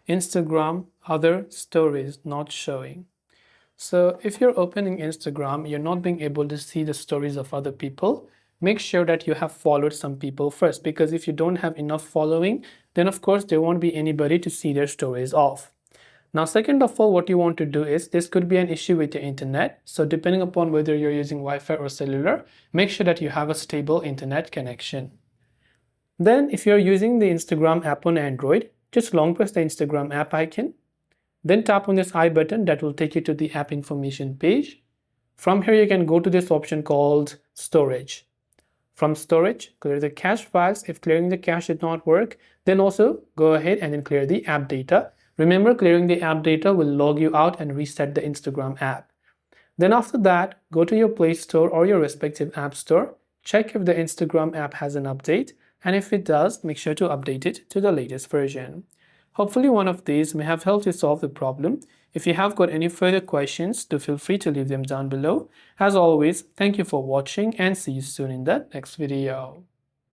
Instagram other stories not showing. So if you're opening Instagram, you're not being able to see the stories of other people. Make sure that you have followed some people first, because if you don't have enough following, then of course there won't be anybody to see their stories of. Now, second of all, what you want to do is, this could be an issue with your internet. So depending upon whether you're using Wi-Fi or cellular, make sure that you have a stable internet connection. Then if you're using the Instagram app on Android, just long press the Instagram app icon. Then tap on this I button that will take you to the app information page. From here, you can go to this option called storage. From storage, clear the cache files. If clearing the cache did not work, then also go ahead and then clear the app data. Remember, clearing the app data will log you out and reset the Instagram app. Then after that, go to your Play Store or your respective app store. Check if the Instagram app has an update, and if it does, make sure to update it to the latest version. Hopefully one of these may have helped you solve the problem. If you have got any further questions, do feel free to leave them down below. As always, thank you for watching and see you soon in the next video.